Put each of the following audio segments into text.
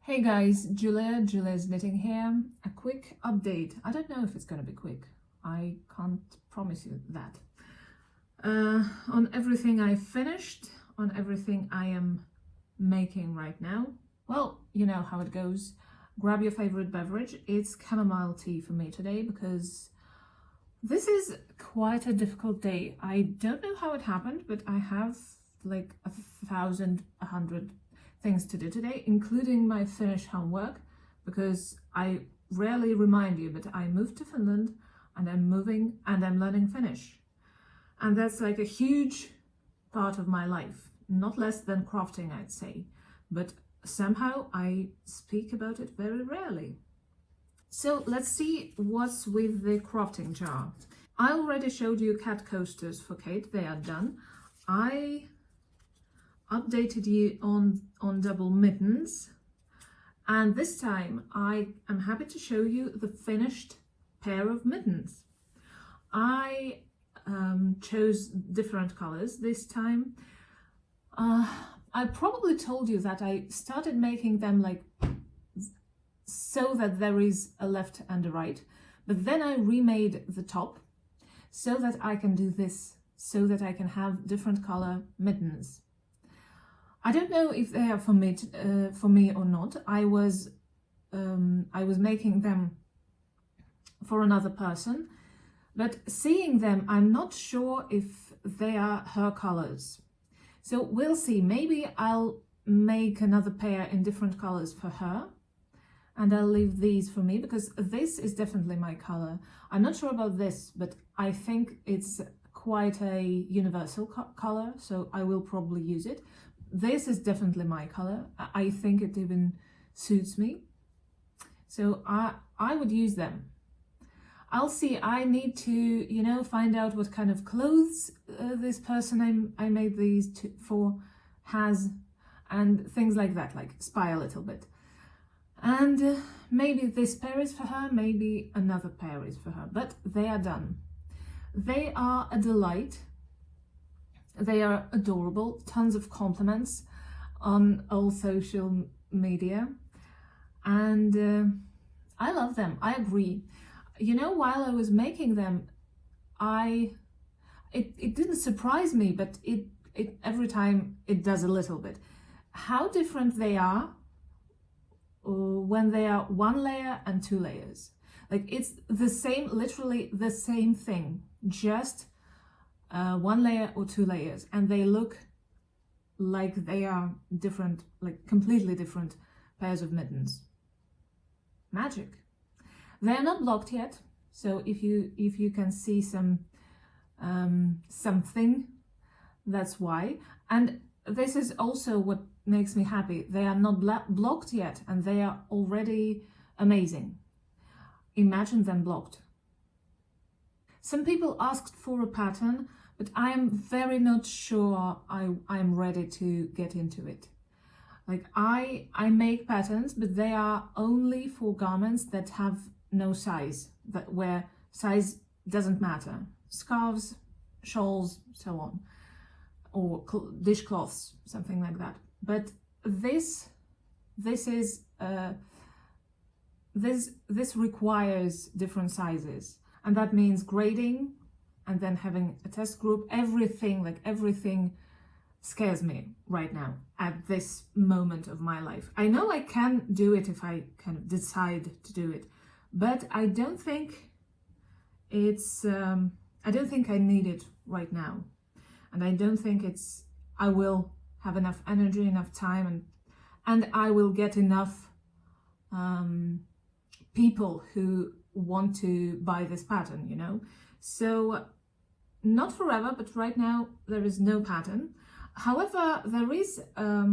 Hey guys, Julia's knitting here. A quick update. I don't know if it's gonna be quick. I can't promise you that. On everything I finished, on everything I am making right now. Well, you know how it goes. Grab your favorite beverage. It's chamomile tea for me today because this is quite a difficult day. I don't know how it happened, but I have like 100 things to do today, including my Finnish homework, because I rarely remind you, but I moved to Finland and I'm moving and I'm learning Finnish. And that's like a huge part of my life, not less than crafting, I'd say. But somehow I speak about it very rarely. So let's see what's with the crafting jar. I already showed you cat coasters for Kate, they are done. I updated you on double mittens, and this time I am happy to show you the finished pair of mittens. I chose different colors this time. I probably told you that I started making them like so that there is a left and a right, but then I remade the top so that I can do this, so that I can have different color mittens. I don't know if they are for me or not. I was making them for another person, but seeing them, I'm not sure if they are her colors. So we'll see. Maybe I'll make another pair in different colors for her, and I'll leave these for me because this is definitely my color. I'm not sure about this, but I think it's quite a universal color, so I will probably use it. This is definitely my color. I think it even suits me. So I would use them. I'll see. I need to, find out what kind of clothes this person I made these for has, and things like that, like spy a little bit. And maybe this pair is for her, maybe another pair is for her, but they are done. They are a delight. They are adorable, tons of compliments on all social media, and I love them. I agree. While I was making them, it didn't surprise me, but it every time it does a little bit. How different they are when they are one layer and two layers. Like it's the same, literally the same thing, just one layer or two layers, and they look like they are different, like completely different pairs of mittens. Magic. They are not blocked yet, so if you can see something, that's why. And this is also what makes me happy. They are not blocked yet, and they are already amazing. Imagine them blocked. Some people asked for a pattern, but I am very not sure I'm ready to get into it. Like I make patterns, but they are only for garments that have no size, where size doesn't matter. Scarves, shawls, so on, or dishcloths, something like that. But this requires different sizes, and that means grading and then having a test group. Everything scares me right now at this moment of my life. I know I can do it if I kind of decide to do it, but I don't think I don't think I need it right now, and I don't think I will have enough energy, enough time, and I will get enough people who want to buy this pattern, So not forever, but right now there is no pattern. However, there is a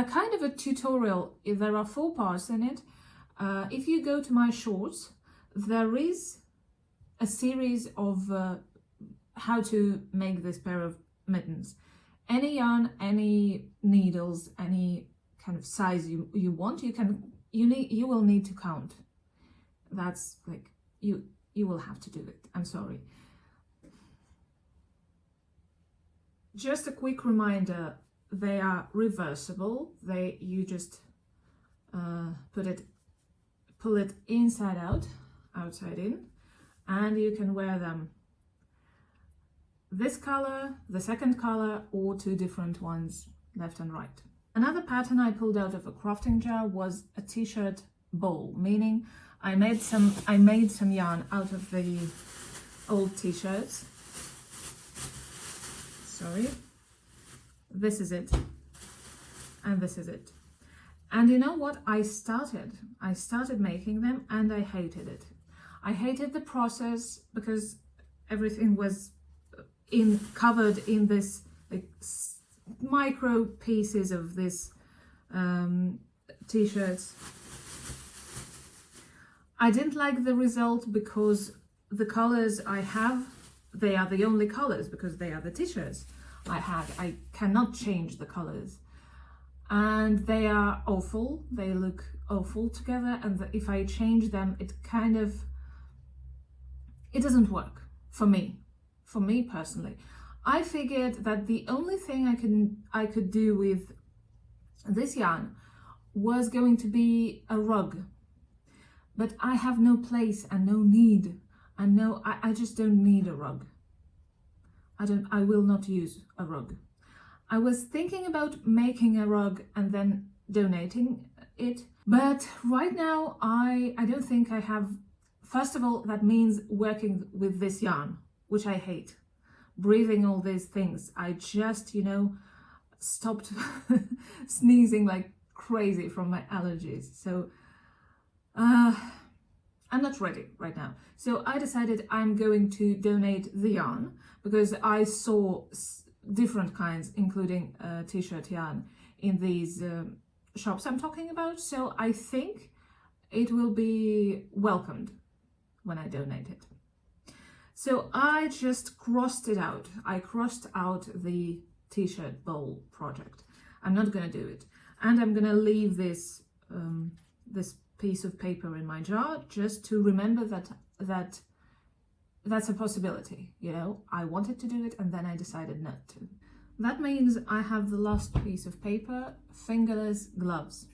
kind of a tutorial. There are 4 parts in it. If you go to my shorts, there is a series of how to make this pair of mittens. Any yarn, any needles, any kind of size you want, you will need to count. That's like you will have to do it. I'm sorry. Just a quick reminder, they are reversible. You just pull it inside out, outside in, and you can wear them this color, the second color, or two different ones, left and right. Another pattern I pulled out of a crafting jar was a t-shirt bowl, meaning I made some yarn out of the old t-shirts. Sorry. This is it. And this is it. And you know what? I started making them and I hated it. I hated the process because everything was covered in this like micro pieces of this t-shirts. I didn't like the result because the colors I have, they are the only colors because they are the t-shirts I had. I cannot change the colors. And they are awful. They look awful together. And if I change them, it doesn't work for me personally. I figured that the only thing I could do with this yarn was going to be a rug. But I have no place and no need. And I just don't need a rug. I will not use a rug. I was thinking about making a rug and then donating it. But right now, I don't think I have. First of all, that means working with this yarn, which I hate. Breathing all these things. I just, stopped sneezing like crazy from my allergies. So I'm not ready right now. So I decided I'm going to donate the yarn because I saw different kinds, including t-shirt yarn, in these shops I'm talking about. So I think it will be welcomed when I donate it. So I just crossed it out. I crossed out the t-shirt bowl project. I'm not going to do it. And I'm going to leave this this piece of paper in my jar just to remember that's a possibility. I wanted to do it and then I decided not to. That means I have the last piece of paper, Fingerless Gloves.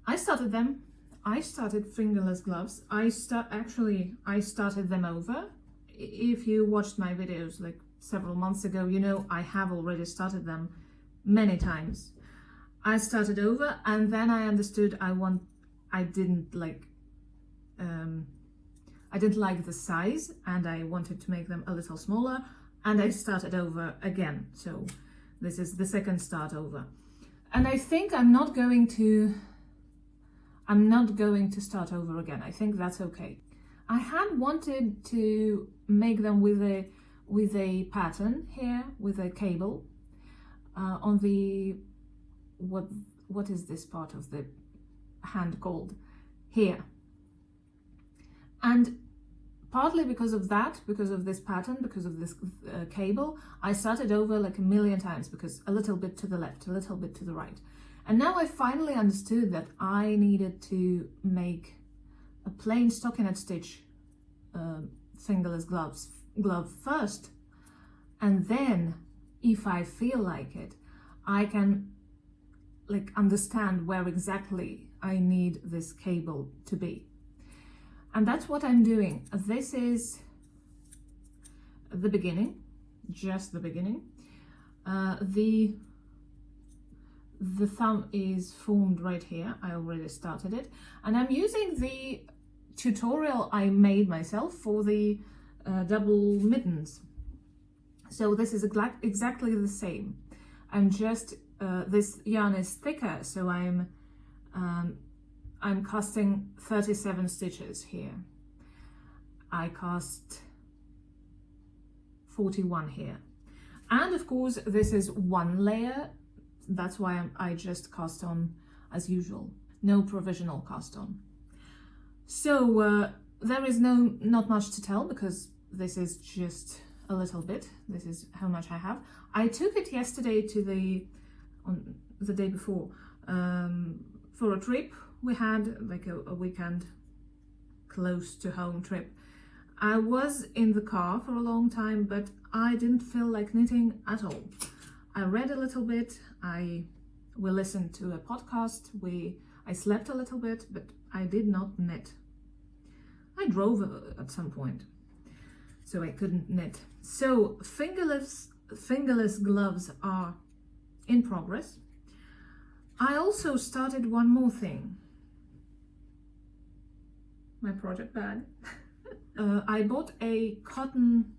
I started them. I started Fingerless Gloves. I started them over. If you watched my videos like several months ago, I have already started them many times. I started over and then I understood I didn't like the size and I wanted to make them a little smaller, and I started over again. So this is the second start over. And I think I'm not going to start over again. I think that's okay. I had wanted to make them with a pattern here, with a cable on the what is this part of the hand called? Here. And partly because of this pattern, because of this cable, I started over like a million times, because a little bit to the left, a little bit to the right. And now I finally understood that I needed to make a plain stockinette stitch fingerless glove first, and then if I feel like it, I can understand where exactly I need this cable to be. And that's what I'm doing. This is the beginning, just the beginning. The thumb is formed right here. I already started it. And I'm using the tutorial I made myself for the double mittens. So this is exactly the same. I'm just, this yarn is thicker, so I'm casting 37 stitches here. I cast 41 here. And of course, this is one layer. That's why I just cast on as usual. No provisional cast on. So there is not much to tell, because this is just a little bit. This is how much I have. I took it yesterday to on the day before for a trip. We had like a weekend close to home trip. I was in the car for a long time, but I didn't feel like knitting at all. I read a little bit, we listened to a podcast, I slept a little bit, but I did not knit. I drove at some point, so I couldn't knit. So fingerless gloves are in progress. I also started one more thing. My project bag. I bought a cotton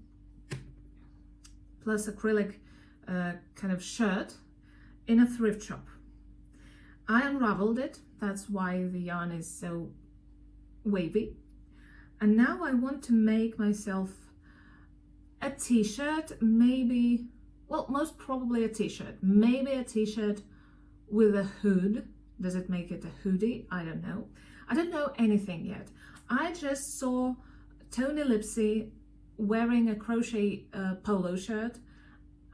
plus acrylic kind of shirt in a thrift shop. I unraveled it, that's why the yarn is so wavy. And now I want to make myself a t-shirt, maybe, well, most probably a t-shirt. Maybe a t-shirt with a hood. Does it make it a hoodie? I don't know. I don't know anything yet. I just saw Tony Lipsy wearing a crochet polo shirt,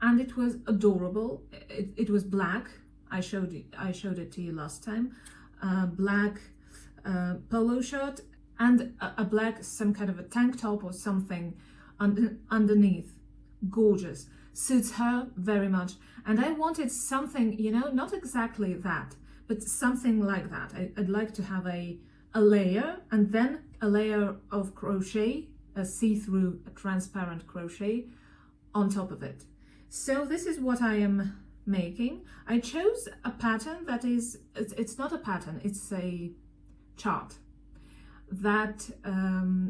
and it was adorable. It was black. I showed it to you last time. Black polo shirt and a black, some kind of a tank top or something underneath. Gorgeous. Suits her very much. And I wanted something, you know, not exactly that, but something like that. I'd like to have a layer, and then a layer of crochet, a see-through, a transparent crochet on top of it. So this is what I am making. I chose a pattern that is, it's not a pattern, it's a chart that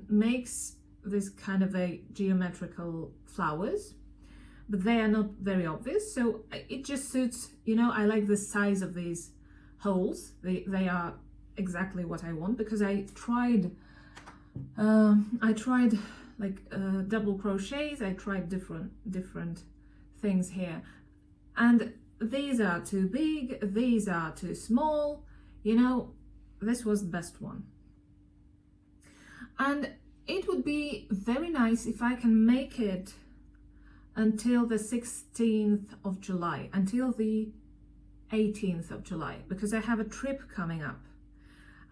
makes this kind of a geometrical flowers, but they are not very obvious, so it just suits, you know, I like the size of these holes. They are exactly what I want, because I tried like double crochets, I tried different things here, and these are too big, these are too small, you know, this was the best one. And it would be very nice if I can make it until the 16th of July, until the 18th of July, because I have a trip coming up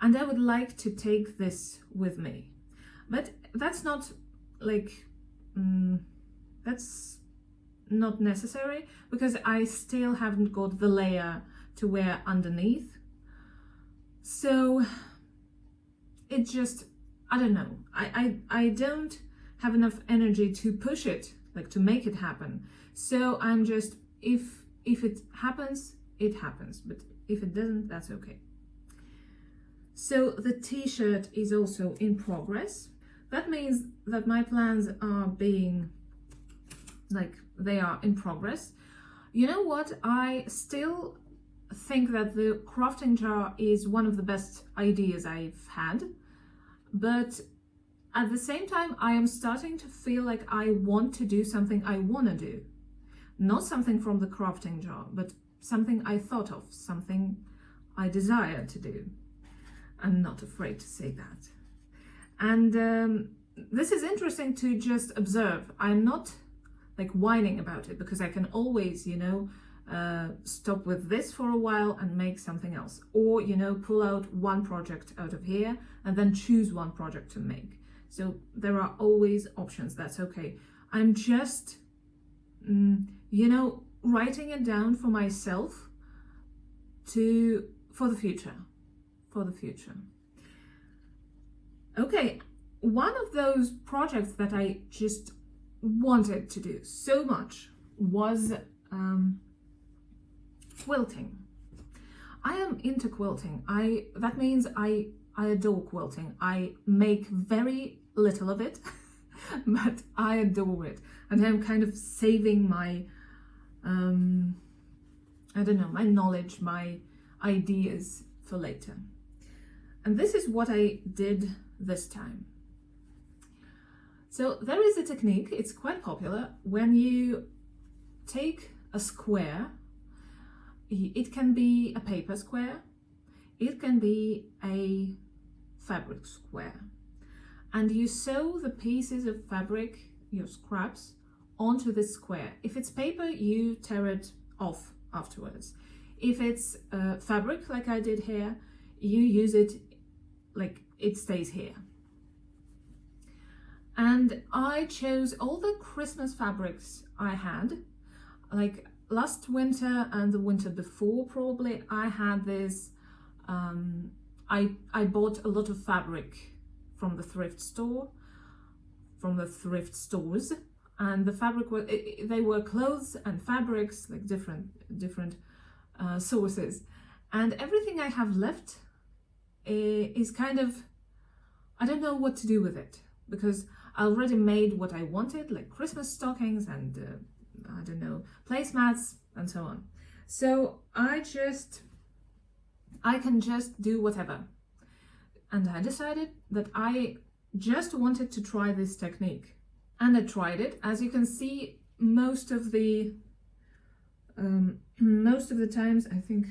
and I would like to take this with me. But that's not like, that's not necessary, because I still haven't got the layer to wear underneath. So it just, I don't know, I don't have enough energy to push it, like to make it happen. So I'm just, if it happens, it happens, but if it doesn't, that's okay. So the t-shirt is also in progress. That means that my plans are being, like, they are in progress. You know what? I still think that the crafting jar is one of the best ideas I've had, but at the same time, I am starting to feel like I want to do something I want to do. Not something from the crafting jar, but something I thought of, something I desire to do. I'm not afraid to say that. And this is interesting to just observe. I'm not like whining about it, because I can always, you know, stop with this for a while and make something else, or, you know, pull out one project out of here and then choose one project to make. So there are always options. That's okay. I'm just, you know, writing it down for myself for the future. Okay, one of those projects that I just wanted to do so much was quilting. I am into quilting. That means I adore quilting. I make very little of it, but I adore it. And I'm kind of saving my, I don't know, my knowledge, my ideas for later. And this is what I did this time. So there is a technique, it's quite popular, when you take a square, it can be a paper square, it can be a fabric square, and you sew the pieces of fabric, your scraps, onto this square. If it's paper, you tear it off afterwards. If it's fabric, like I did here, you use it like it stays here. And I chose all the Christmas fabrics I had. Like, last winter and the winter before probably, I had this, I bought a lot of fabric from the thrift store, from the thrift stores, and the fabric were, they were clothes and fabrics, like different sources, and everything I have left is kind of, I don't know what to do with it, because I already made what I wanted, like Christmas stockings and I don't know, placemats and so on. So I can just do whatever. And I decided that I just wanted to try this technique. And I tried it. As you can see, most of the times, I think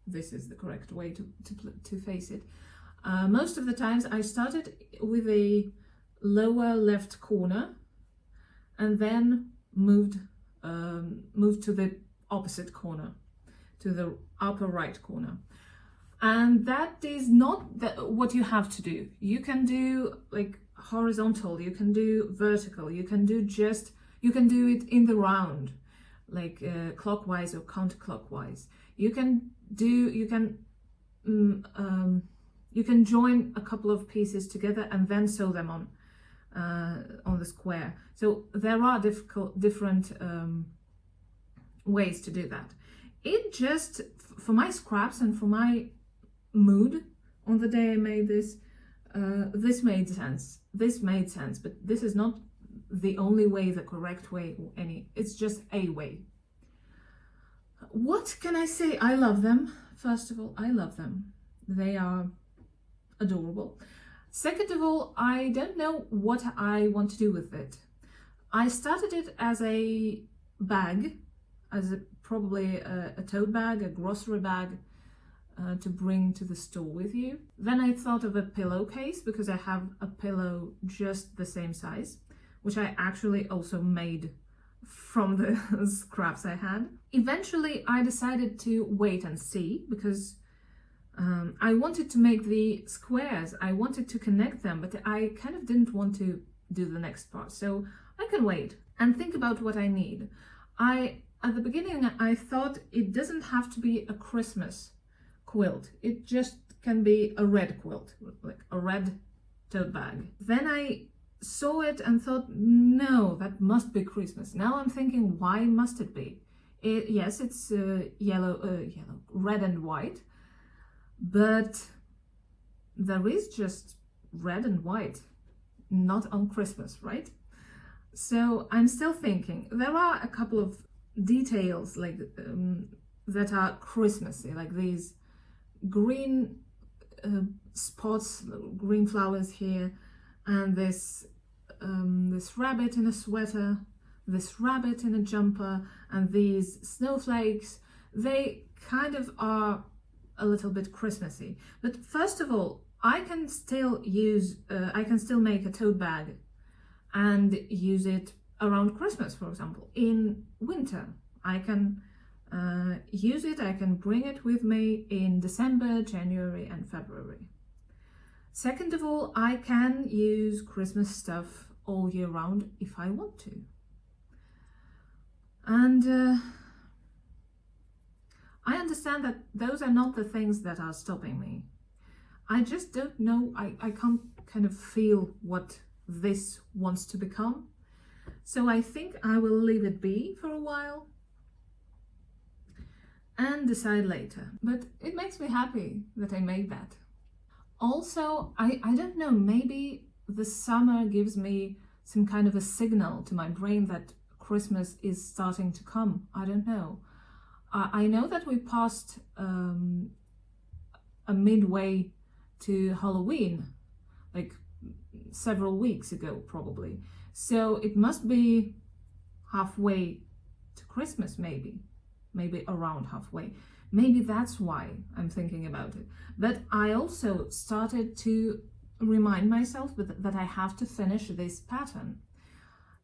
this is the correct way to face it. Most of the times I started with a lower left corner and then moved to the opposite corner, to the upper right corner. And that is not what you have to do. You can do like horizontal, you can do vertical, you can do it in the round, like clockwise or counterclockwise. You can join a couple of pieces together and then sew them on the square. So there are different ways to do that. It just, for my scraps and for my mood on the day I made this, this made sense. But this is not the only way, the correct way, or any. It's just a way. What can I say? I love them. First of all, I love them. They are adorable. Second of all, I don't know what I want to do with it. I started it as a bag, probably a tote bag, a grocery bag, to bring to the store with you. Then I thought of a pillowcase, because I have a pillow just the same size, which I actually also made from the scraps I had. Eventually I decided to wait and see, because I wanted to make the squares, I wanted to connect them, but I kind of didn't want to do the next part, so I can wait and think about what I need. At the beginning I thought it doesn't have to be a Christmas quilt, it just can be a red quilt, like a red tote bag. Then I saw it and thought, no, that must be Christmas. Now I'm thinking, why must it be? Yes, it's red and white, but there is just red and white, not on Christmas, right? So I'm still thinking. There are a couple of details like that are Christmassy, like these green spots, green flowers here, and this rabbit in a sweater, this rabbit in a jumper, and these snowflakes. They kind of are a little bit Christmassy. But first of all, I can still make a tote bag and use it around Christmas, for example. In winter, I can use it, I can bring it with me in December, January and February. Second of all, I can use Christmas stuff all year round if I want to. And I understand that those are not the things that are stopping me. I just don't know, I can't kind of feel what this wants to become. So I think I will leave it be for a while and decide later. But it makes me happy that I made that. Also, I don't know, maybe the summer gives me some kind of a signal to my brain that Christmas is starting to come. I don't know. I know that we passed a midway to Halloween, like several weeks ago probably. So it must be halfway to Christmas, maybe around halfway. Maybe that's why I'm thinking about it. But I also started to remind myself that I have to finish this pattern.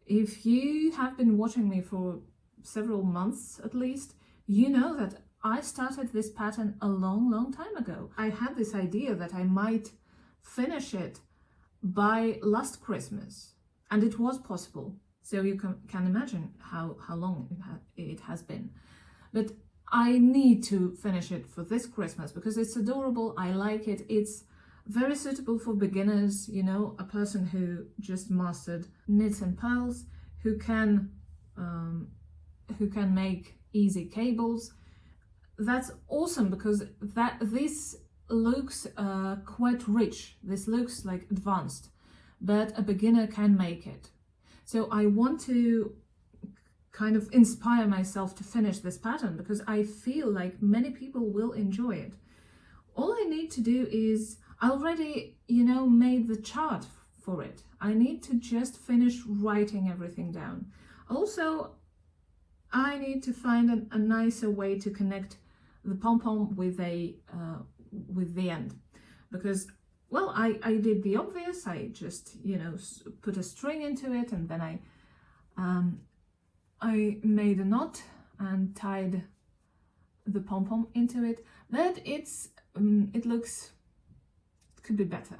If you have been watching me for several months at least, you know that I started this pattern a long time ago. I had this idea that I might finish it by last Christmas, and it was possible. So you can imagine how long it has been. but I need to finish it for this Christmas because it's adorable. I like it. It's very suitable for beginners, you know, a person who just mastered knits and purls, who can make easy cables. That's awesome because this looks quite rich. This looks like advanced, but a beginner can make it. So I want to kind of inspire myself to finish this pattern because I feel like many people will enjoy it. All I need to do is, I already, you know, made the chart for it. I need to just finish writing everything down. Also, I need to find a nicer way to connect the pom-pom with the end, because, well, I did the obvious. I just, you know, put a string into it, and then I made a knot and tied the pom-pom into it. But it looks, it could be better.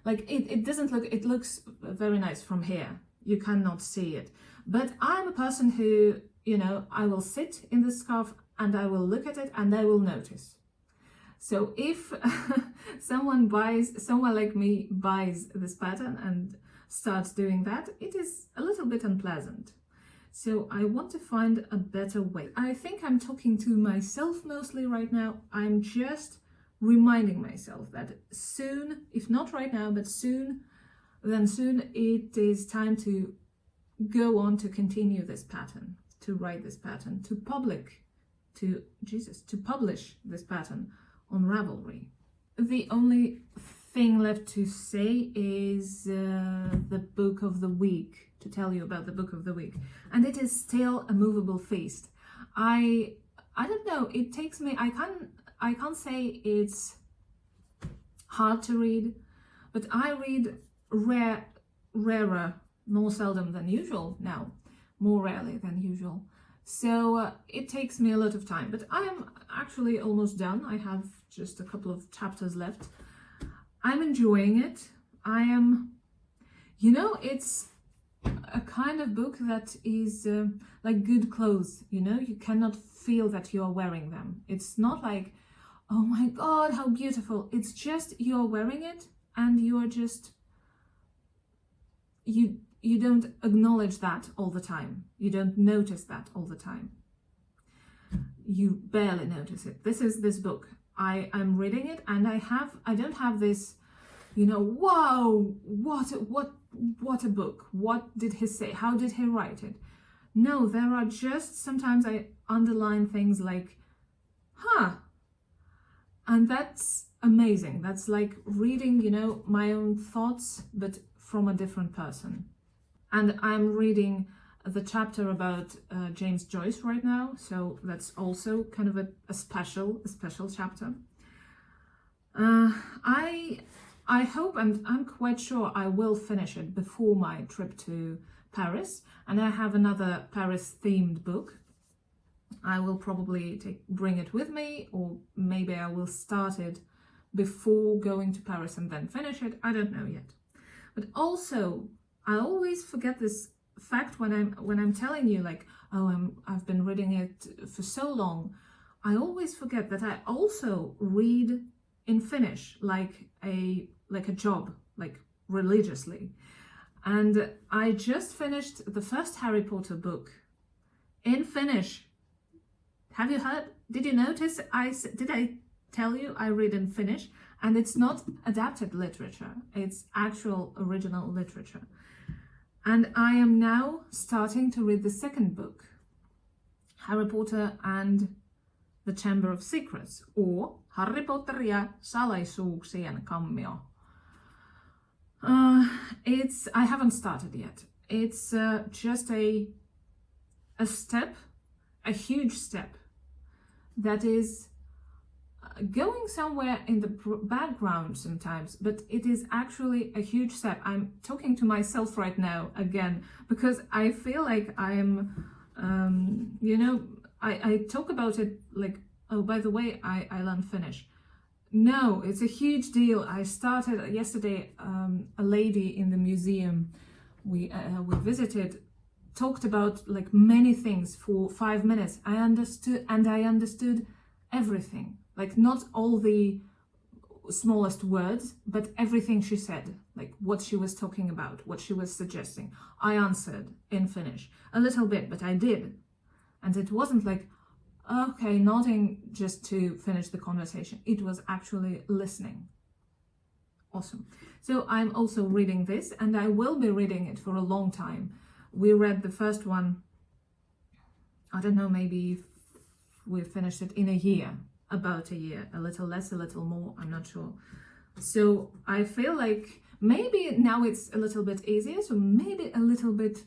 Like it doesn't look, it looks very nice from here. You cannot see it. But I'm a person who, you know, I will sit in the scarf and I will look at it and I will notice. So if someone like me buys this pattern and starts doing that, it is a little bit unpleasant. So I want to find a better way. I think I'm talking to myself mostly right now. I'm just reminding myself that soon, if not right now, but soon, then soon it is time to go on to continue this pattern, to write this pattern, to publish this pattern on Ravelry. The only thing left to say is the book of the week, to tell you about the book of the week. And it is still A Movable Feast. I don't know, it takes me, I can't say it's hard to read, but I read rarer, more seldom than usual now, more rarely than usual. So it takes me a lot of time, but I am actually almost done. I have just a couple of chapters left. I'm enjoying it. I am, you know, it's a kind of book that is like good clothes, you know, you cannot feel that you're wearing them. It's not like, oh my God, how beautiful. It's just you're wearing it and you're just, you don't acknowledge that all the time. You don't notice that all the time. You barely notice it. This is this book. I'm reading it and I don't have this, you know, wow, what a book. What did he say? How did he write it? No, there are just, sometimes I underline things like, huh. And that's amazing. That's like reading, you know, my own thoughts, but from a different person. And I'm reading the chapter about James Joyce right now, so that's also kind of a special chapter. I hope, and I'm quite sure I will finish it before my trip to Paris, and I have another Paris themed book. I will probably bring it with me, or maybe I will start it before going to Paris and then finish it. I don't know yet. But also, I always forget this fact when I'm telling you, like, oh, I've been reading it for so long. I always forget that I also read in Finnish like a job, like religiously. And I just finished the first Harry Potter book in Finnish. Have you heard? Did you notice? Did I tell you I read in Finnish? And it's not adapted literature. It's actual original literature. And I am now starting to read the second book, Harry Potter and the Chamber of Secrets, or Harry Potter ja salaisuuksien kammio. I haven't started yet. It's just a step, a huge step that is going somewhere in the background sometimes, but it is actually a huge step. I'm talking to myself right now again because I feel like I'm, you know, I talk about it like, oh, by the way, I learned Finnish. No, it's a huge deal. I started yesterday, a lady in the museum we visited talked about like many things for 5 minutes. I understood everything, like not all the smallest words, but everything she said, like what she was talking about, what she was suggesting. I answered in Finnish a little bit, but I did. And it wasn't like, okay, nodding just to finish the conversation. It was actually listening. Awesome. So I'm also reading this, and I will be reading it for a long time. We read the first one, I don't know, maybe we finished it in a year, about a year, a little less, a little more, I'm not sure. So I feel like maybe now it's a little bit easier, so maybe a little bit,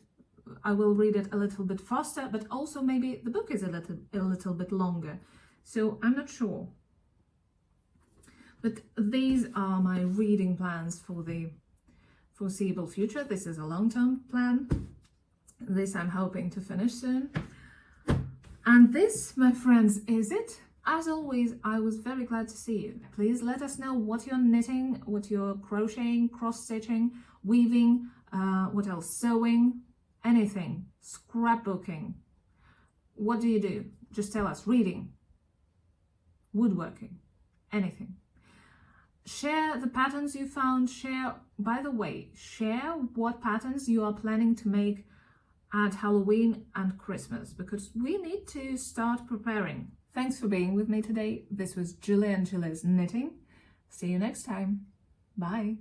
I will read it a little bit faster, but also maybe the book is a little bit longer. So I'm not sure. But these are my reading plans for the foreseeable future. This is a long-term plan. This I'm hoping to finish soon. And this, my friends, is it. As always, I was very glad to see you. Please let us know what you're knitting, what you're crocheting, cross-stitching, weaving, what else, sewing, anything, scrapbooking. What do you do? Just tell us. Reading, woodworking, anything. Share the patterns you found. Share, by the way, share what patterns you are planning to make at Halloween and Christmas, because we need to start preparing. Thanks for being with me today. This was Julie and Julie's Knitting. See you next time. Bye.